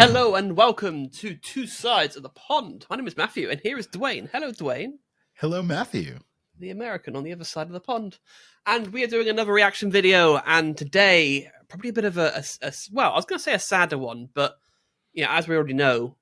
Hello and welcome to Two Sides of the Pond. My name is Matthew and here is Dwayne. Hello, Dwayne. Hello, Matthew. The American on the other side of the pond. And we are doing another reaction video, and today, probably a bit of a well, I was going to say a sadder one, but as we already know,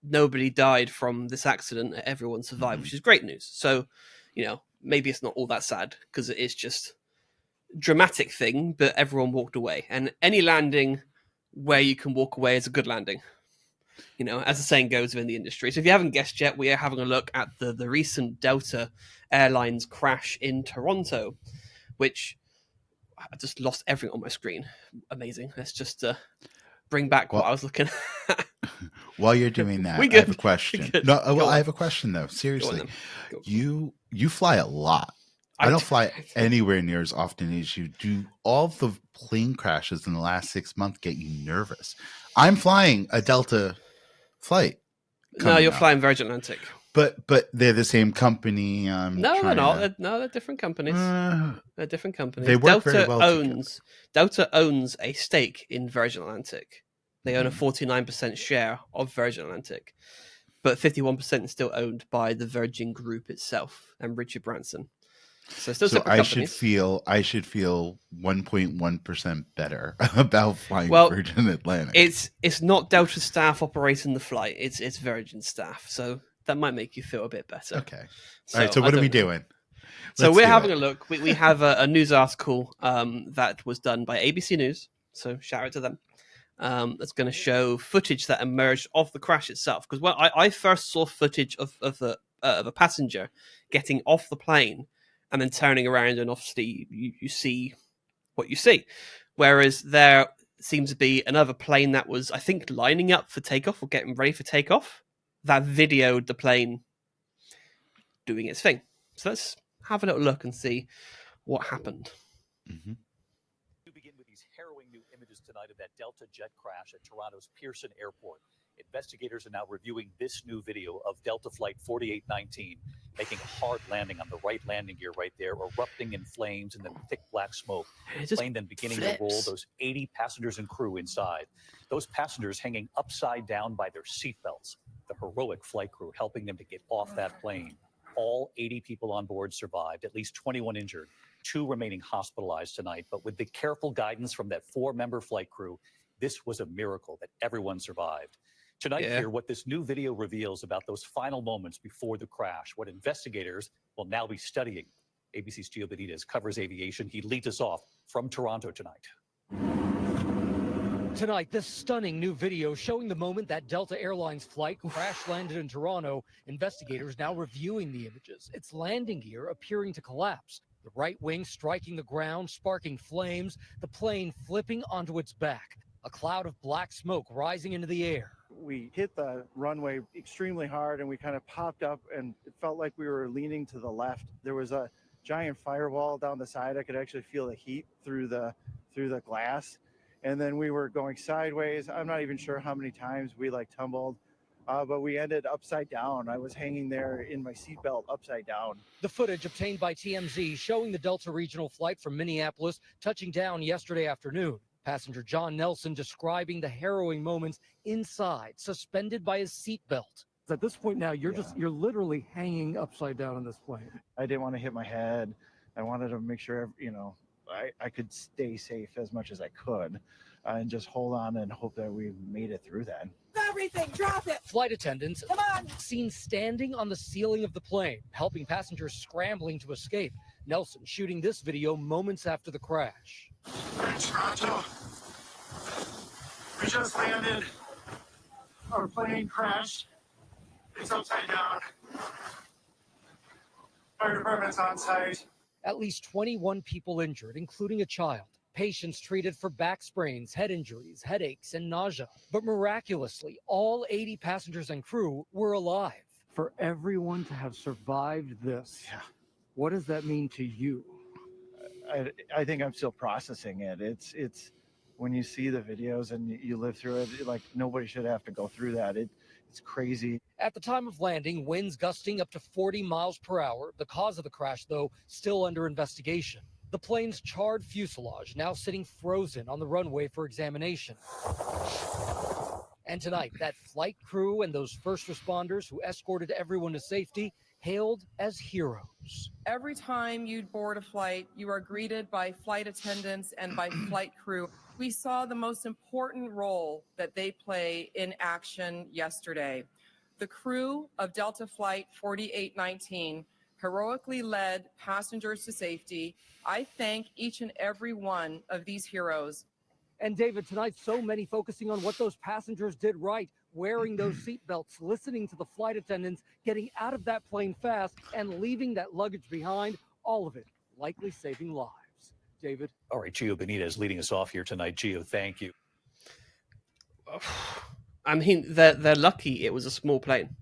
nobody died from this accident. Everyone survived, which is great news. So, maybe it's not all that sad because it is just a dramatic thing, but everyone walked away. And any landing where you can walk away is a good landing. As the saying goes within the industry. So if you haven't guessed yet, we are having a look at the recent Delta Airlines crash in Toronto, which I just lost everything on my screen. Amazing. Let's just bring back what I was looking at. While you're doing that, I have a question. No, well, I have a question though. Seriously, you fly a lot. I don't fly anywhere near as often as you do. All the plane crashes in the last 6 months get you nervous. I'm flying a Delta flight. No, you're flying Virgin Atlantic. But they're the same company. No, they're not. They're different companies. They're different companies. They work very well together. Delta owns a stake in Virgin Atlantic. They own a 49% share of Virgin Atlantic, but 51% is still owned by the Virgin Group itself and Richard Branson. So I should feel 1.1% better about flying Virgin Atlantic. It's not Delta staff operating the flight. It's Virgin staff. So that might make you feel a bit better. Okay. All right. So what are we doing? So we're having a look. We have a news article that was done by ABC News. So shout out to them. That's going to show footage that emerged of the crash itself. Because I first saw footage of a passenger getting off the plane and then turning around, and obviously you see what you see. Whereas there seems to be another plane that was, I think, lining up for takeoff or getting ready for takeoff that videoed the plane doing its thing. So let's have a little look and see what happened. We begin with these harrowing new images tonight of that Delta jet crash at Toronto's Pearson Airport. Investigators are now reviewing this new video of Delta Flight 4819 making a hard landing on the right landing gear right there, erupting in flames and then thick black smoke. The plane then beginning to roll, those 80 passengers and crew inside. Those passengers hanging upside down by their seatbelts. The heroic flight crew helping them to get off that plane. All 80 people on board survived, at least 21 injured, 2 remaining hospitalized tonight. But with the careful guidance from that 4-member flight crew, this was a miracle that everyone survived. Tonight, here, what this new video reveals about those final moments before the crash, what investigators will now be studying. ABC's Gio Benitez covers aviation. He leads us off from Toronto tonight. Tonight, this stunning new video showing the moment that Delta Airlines flight crash landed in Toronto. Investigators now reviewing the images. Its landing gear appearing to collapse. The right wing striking the ground, sparking flames, the plane flipping onto its back. A cloud of black smoke rising into the air. We hit the runway extremely hard and we kind of popped up and it felt like we were leaning to the left. There was a giant firewall down the side. I could actually feel the heat through the glass. And then we were going sideways. I'm not even sure how many times we tumbled, but we ended upside down. I was hanging there in my seatbelt upside down. The footage obtained by TMZ showing the Delta regional flight from Minneapolis touching down yesterday afternoon. Passenger John Nelson describing the harrowing moments inside, suspended by his seatbelt. At this point now, you're literally hanging upside down on this plane. I didn't want to hit my head. I wanted to make sure, I could stay safe as much as I could and just hold on and hope that we made it through that. Everything, drop it! Flight attendants seen standing on the ceiling of the plane, helping passengers scrambling to escape. Nelson shooting this video moments after the crash. Toronto, we just landed. Our plane crashed. It's upside down. Fire department's on site. At least 21 people injured, including a child. Patients treated for back sprains, head injuries, headaches, and nausea. But miraculously, all 80 passengers and crew were alive. For everyone to have survived this, what does that mean to you? I think I'm still processing it. It's when you see the videos and you live through it, like nobody should have to go through that. It's crazy. At the time of landing, winds gusting up to 40 miles per hour. The cause of the crash, though, still under investigation. The plane's charred fuselage now sitting frozen on the runway for examination. And tonight, that flight crew and those first responders who escorted everyone to safety hailed as heroes. Every time you board a flight, you are greeted by flight attendants and by flight crew. We saw the most important role that they play in action yesterday. The crew of Delta Flight 4819 heroically led passengers to safety. I thank each and every one of these heroes. And David, tonight, so many focusing on what those passengers did right, wearing those seatbelts, listening to the flight attendants, getting out of that plane fast, and leaving that luggage behind, all of it likely saving lives. David? All right, Gio Benitez leading us off here tonight. Gio, thank you. I mean, they're lucky it was a small plane.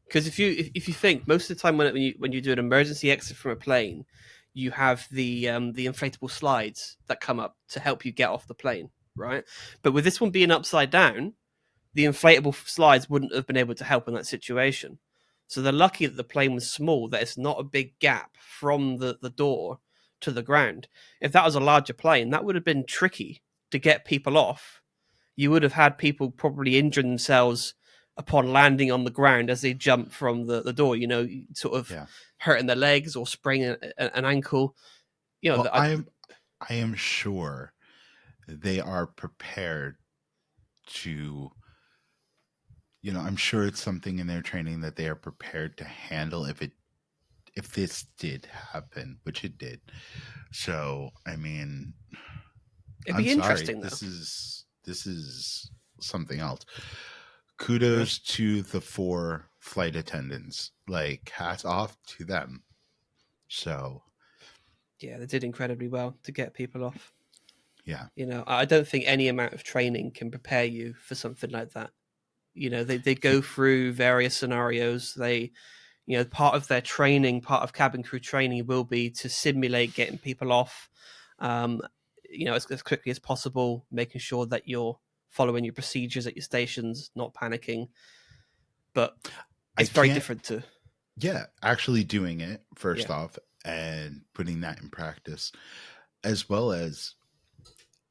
Because if you think, most of the time when you do an emergency exit from a plane, you have the inflatable slides that come up to help you get off the plane, right? But with this one being upside down, the inflatable slides wouldn't have been able to help in that situation. So they're lucky that the plane was small, that it's not a big gap from the door to the ground. If that was a larger plane, that would have been tricky to get people off. You would have had people probably injure themselves upon landing on the ground as they jump from the door, sort of hurting their legs or spraining an ankle. Well, I am sure they are prepared to, I'm sure it's something in their training that they are prepared to handle if this did happen, which it did. So, I mean, it'd be interesting. This is something else. Kudos to the 4 flight attendants. Like, hats off to them. So, yeah, they did incredibly well to get people off. Yeah. I don't think any amount of training can prepare you for something like that. They go through various scenarios. They, part of their training, part of cabin crew training will be to simulate getting people off, as quickly as possible, making sure that you're following your procedures at your stations, not panicking. But it's very different to... Yeah, actually doing it, first off, and putting that in practice, as well as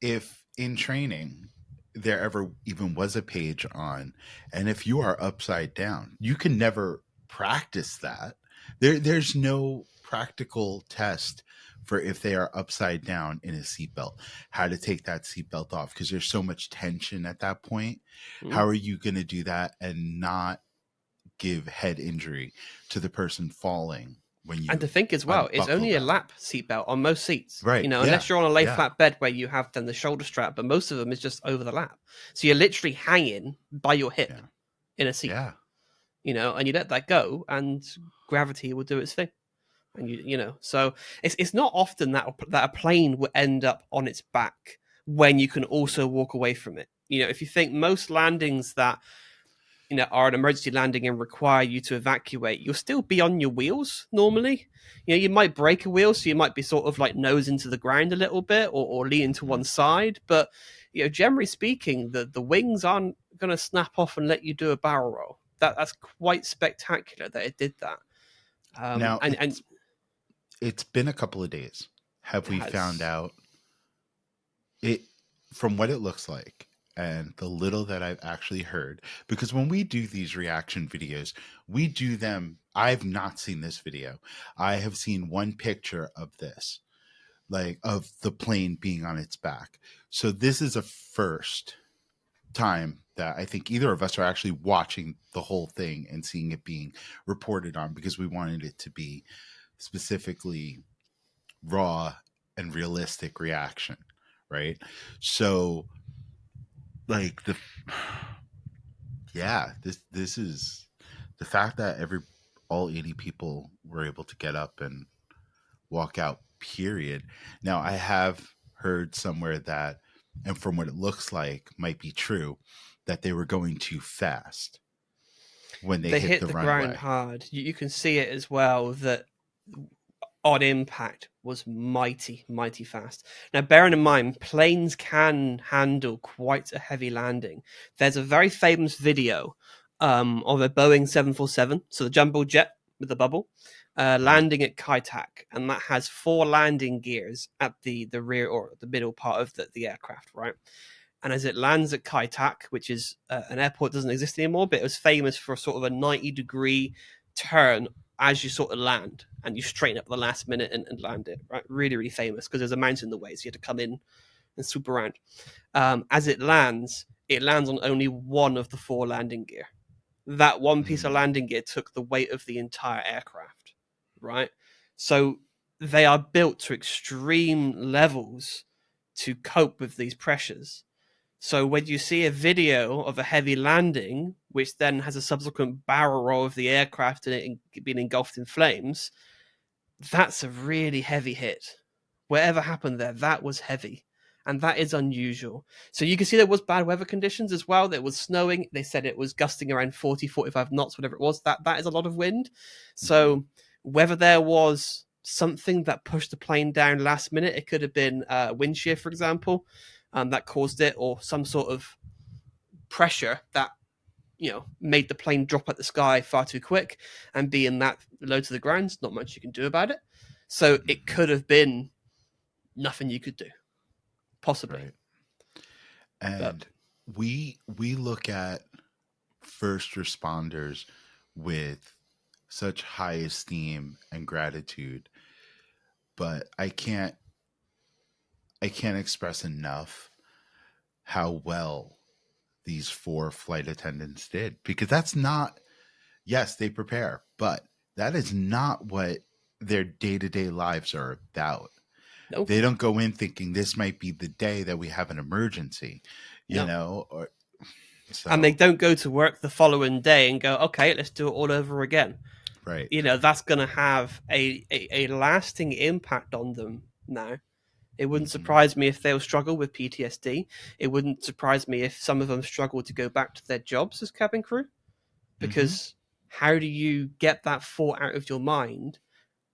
if in training there ever even was a page on, and if you are upside down, you can never practice that. There's no practical test for if they are upside down in a seatbelt, how to take that seatbelt off, because there's so much tension at that point. How are you going to do that and not give head injury to the person falling when you... And to think as well, it's only a lap seatbelt on most seats, right? Unless you're on a lay flat bed where you have then the shoulder strap, but most of them is just over the lap, so you're literally hanging by your hip in a seat, and you let that go, and gravity will do its thing. And so it's not often that a plane will end up on its back when you can also walk away from it. If you think most landings that are an emergency landing and require you to evacuate, you'll still be on your wheels normally. You might break a wheel, so you might be sort of like nose into the ground a little bit or lean to one side. But generally speaking, the wings aren't going to snap off and let you do a barrel roll. That's quite spectacular that it did that. Now, it's been a couple of days. Have we found out it from what it looks like and the little that I've actually heard? Because when we do these reaction videos, we do them. I've not seen this video. I have seen one picture of this, like of the plane being on its back. So this is a first time that I think either of us are actually watching the whole thing and seeing it being reported on, because we wanted it to be specifically raw and realistic reaction, right? So like this is the fact that all 80 people were able to get up and walk out, period. Now I have heard somewhere that, and from what it looks like might be true, that they were going too fast when they hit the ground hard. You can see it as well, that on impact was mighty fast. Now, bearing in mind, planes can handle quite a heavy landing. There's a very famous video of a Boeing 747, so the jumbo jet with the bubble, landing at Kai Tak, and that has 4 landing gears at the rear or the middle part of the aircraft, right? And as it lands at Kai Tak, which is an airport that doesn't exist anymore, but it was famous for sort of a 90-degree turn as you sort of land, and you straighten up at the last minute and land it, right? Really, really famous because there's a mountain in the way, so you had to come in and swoop around. As it lands on only one of the 4 landing gear. That one piece of landing gear took the weight of the entire aircraft, right? So they are built to extreme levels to cope with these pressures. So when you see a video of a heavy landing, which then has a subsequent barrel roll of the aircraft and it being engulfed in flames, that's a really heavy hit. Whatever happened there, that was heavy. And that is unusual. So you can see there was bad weather conditions as well. There was snowing. They said it was gusting around 40, 45 knots, whatever it was. That is a lot of wind. So whether there was something that pushed the plane down last minute, it could have been wind shear, for example, that caused it, or some sort of pressure that made the plane drop at the sky far too quick, and being that low to the ground, not much you can do about it. So it could have been nothing you could do. Possibly. Right. And we look at first responders with such high esteem and gratitude, but I can't express enough how well these 4 flight attendants did, because that's not, yes, they prepare, but that is not what their day-to-day lives are about. Nope. They don't go in thinking this might be the day that we have an emergency, you know, or so. And they don't go to work the following day and go, okay, let's do it all over again. Right. That's going to have a lasting impact on them now. It wouldn't surprise me if they'll struggle with PTSD. It wouldn't surprise me if some of them struggle to go back to their jobs as cabin crew, because how do you get that thought out of your mind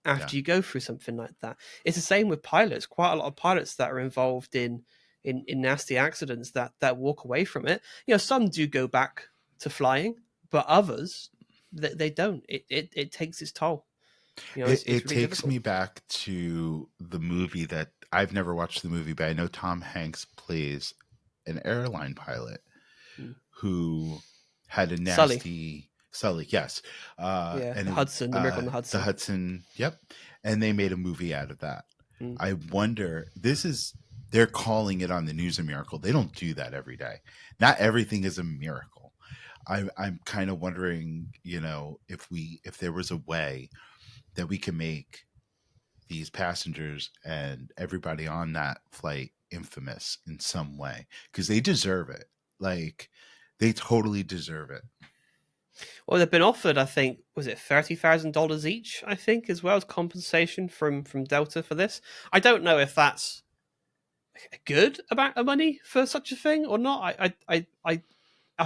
after you go through something like that? It's the same with pilots. Quite a lot of pilots that are involved in nasty accidents that walk away from it. Some do go back to flying, but others they don't. It takes its toll. It really takes me back to the movie that I've never watched the movie, but I know Tom Hanks plays an airline pilot who had a nasty Sully, yes. And the Hudson, the Miracle on the Hudson. The Hudson, yep. And they made a movie out of that. I wonder, they're calling it on the news a miracle. They don't do that every day. Not everything is a miracle. I'm kind of wondering, if there was a way that we can make these passengers and everybody on that flight infamous in some way, because they deserve it. Like, they totally deserve it. Well, they've been offered, I think, was it $30,000 each, I think, as well as compensation from Delta for this. I don't know if that's a good amount of money for such a thing or not. I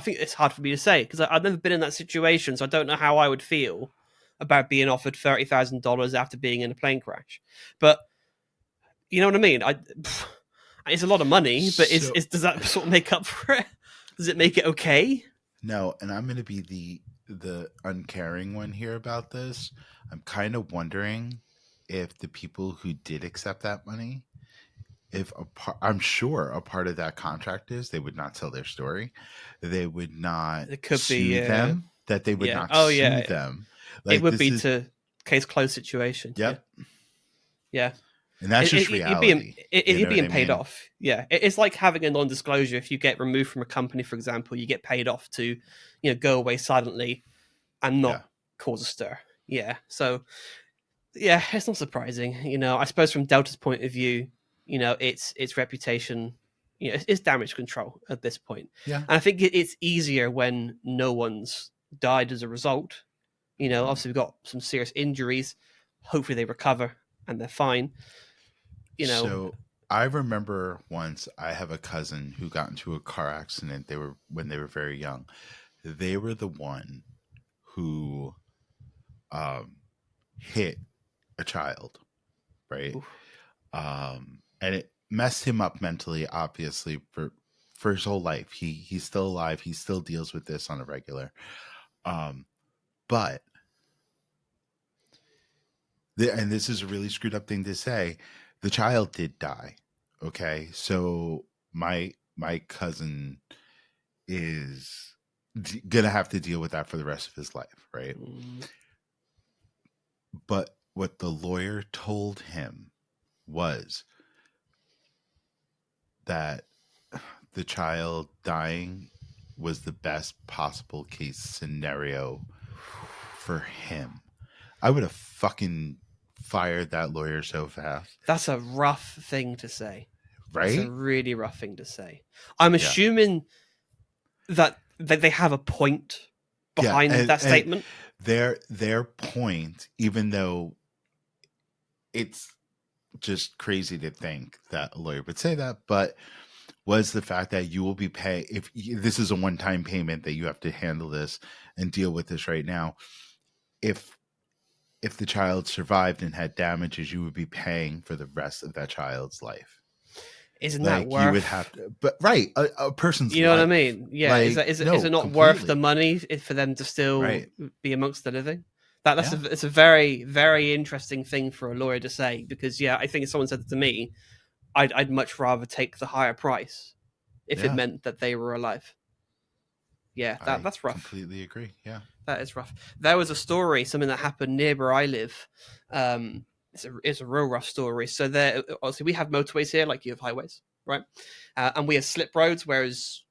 think it's hard for me to say, because I've never been in that situation, so I don't know how I would feel about being offered $30,000 after being in a plane crash. But you know what I mean? It's a lot of money, but does that sort of make up for it? Does it make it okay? No, and I'm going to be the uncaring one here about this. I'm kind of wondering if the people who did accept that money, I'm sure a part of that contract is they would not tell their story. They would not sue them. That they would not sue them. Like, it would be to case closed situation. Yep. Yeah. And that's just reality. You're being paid off. Yeah. It's like having a non-disclosure. If you get removed from a company, for example, you get paid off to, go away silently and not cause a stir. Yeah. So, yeah, it's not surprising. I suppose from Delta's point of view, its reputation, it's damage control at this point. Yeah. And I think it's easier when no one's died as a result. Obviously we've got some serious injuries. Hopefully they recover and they're fine. So I remember once I have a cousin who got into a car accident. When they were very young. They were the one who hit a child, right? And it messed him up mentally, obviously, for his whole life. He's still alive. He still deals with this on a regular. But and this is a really screwed up thing to say, the child did die. Okay, so my cousin is gonna have to deal with that for the rest of his life, right? But what the lawyer told him was that the child dying was the best possible case scenario for him. I would have fucking fired that lawyer so fast. That's a rough thing to say. Right? That's a really rough thing to say. I'm assuming that they have a point behind that statement. Their point, even though it's just crazy to think that a lawyer would say that, but was the fact that you will be paying, if this is a one-time payment that you have to handle this and deal with this right now. If the child survived and had damages, you would be paying for the rest of that child's life. Isn't that worth? You would have to, but right, a person's. You know life, what I mean? Yeah. Like, is it not completely worth the money for them to still be amongst the living? It's a very, very interesting thing for a lawyer to say, because I think if someone said it to me, I'd much rather take the higher price if it meant that they were alive. Yeah, that's rough. Completely agree. Yeah, that is rough. There was a story, something that happened near where I live. It's a real rough story. So there, obviously, we have motorways here, like you have highways, right? And we have slip roads. Whereas,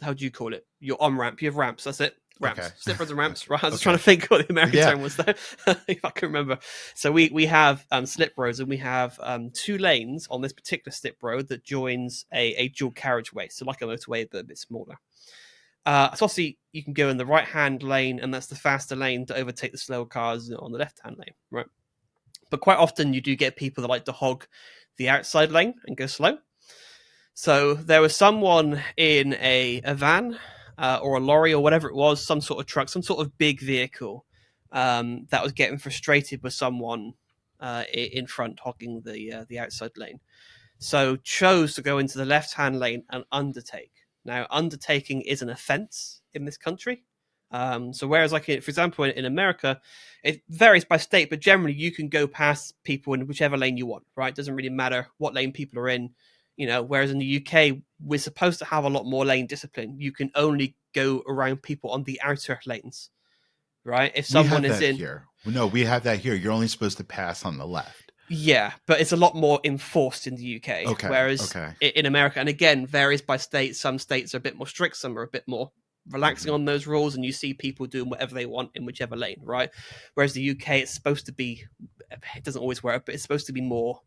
how do you call it? Your on ramp. You have ramps. That's it. Ramps, slip roads and ramps. Right. I was trying to think what the American term was there, if I can remember. So we have slip roads, and we have 2 lanes on this particular slip road that joins a dual carriageway. So like a motorway, but a bit smaller. So obviously you can go in the right-hand lane, and that's the faster lane to overtake the slower cars on the left-hand lane, right? But quite often you do get people that like to hog the outside lane and go slow. So there was someone in a van or a lorry or whatever it was, some sort of truck, some sort of big vehicle that was getting frustrated with someone in front hogging the outside lane. So chose to go into the left-hand lane and undertake. Now, undertaking is an offence in this country. So whereas, like, for example, in America, it varies by state, but generally you can go past people in whichever lane you want, right? It doesn't really matter what lane people are in, whereas in the UK, we're supposed to have a lot more lane discipline. You can only go around people on the outer lanes, right? If someone is in here. No, we have that here. You're only supposed to pass on the left. Yeah, but it's a lot more enforced in the UK. Whereas in America, and again, varies by state. Some states are a bit more strict, some are a bit more relaxing on those rules, and you see people doing whatever they want in whichever lane, right? Whereas the UK, it's supposed to be, it doesn't always work, but it's supposed to be more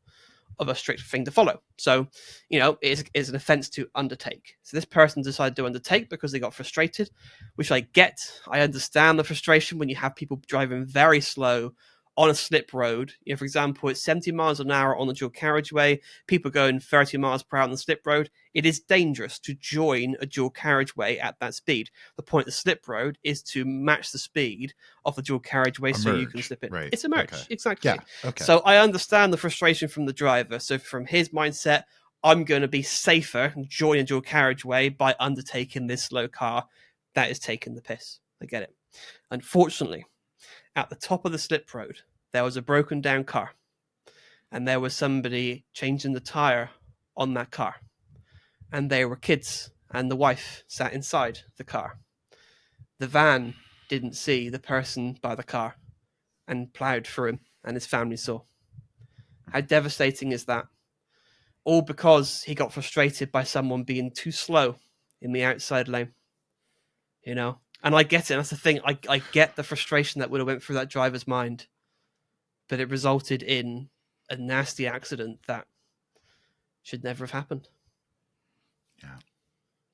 of a strict thing to follow. So, it's an offence to undertake. So this person decided to undertake because they got frustrated, which I get. I understand the frustration when you have people driving very slow on a slip road. For example, it's 70 miles an hour on the dual carriageway. People going 30 miles per hour on the slip road. It is dangerous to join a dual carriageway at that speed. The point of the slip road is to match the speed of the dual carriageway so you can slip in. Right. It's a merge, exactly. Yeah. Okay. So I understand the frustration from the driver. So from his mindset, I'm going to be safer and join a dual carriageway by undertaking this slow car that is taking the piss. I get it. Unfortunately, at the top of the slip road, there was a broken down car, and there was somebody changing the tire on that car, and they were kids, and the wife sat inside the car. The van didn't see the person by the car and plowed through him, and his family saw. How devastating is that? All because he got frustrated by someone being too slow in the outside lane. And I get it. And that's the thing. I get the frustration that would have went through that driver's mind, but it resulted in a nasty accident that should never have happened. Yeah.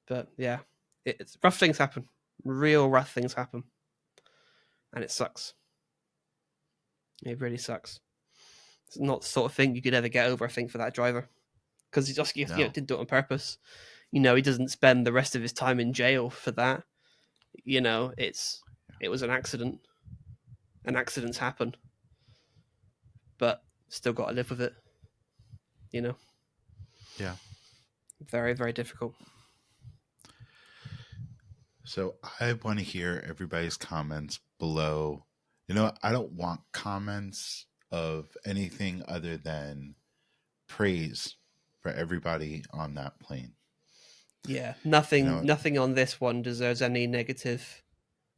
But yeah, it's rough things happen. Real rough things happen, and it sucks. It really sucks. It's not the sort of thing you could ever get over, I think, for that driver, because he just didn't do it on purpose. He doesn't spend the rest of his time in jail for that. It was an accident, and accidents happen, but still got to live with it. Yeah. Very, very difficult. So I want to hear everybody's comments below. I don't want comments of anything other than praise for everybody on that plane. Yeah, nothing on this one deserves any negative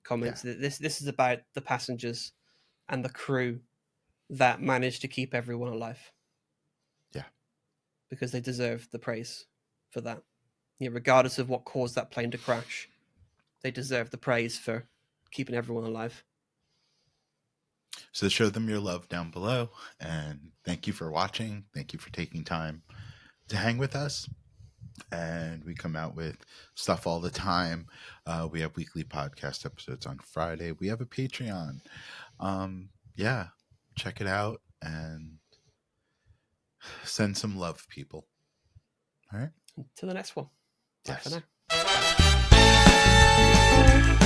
comments. Yeah. This is about the passengers and the crew that managed to keep everyone alive. Yeah, because they deserve the praise for that. Yeah, regardless of what caused that plane to crash, they deserve the praise for keeping everyone alive. So show them your love down below, and thank you for watching. Thank you for taking time to hang with us. And we come out with stuff all the time. We have weekly podcast episodes on Friday. We have a Patreon. Yeah, check it out and send some love, people. All right. Until the next one. Bye for now. Bye.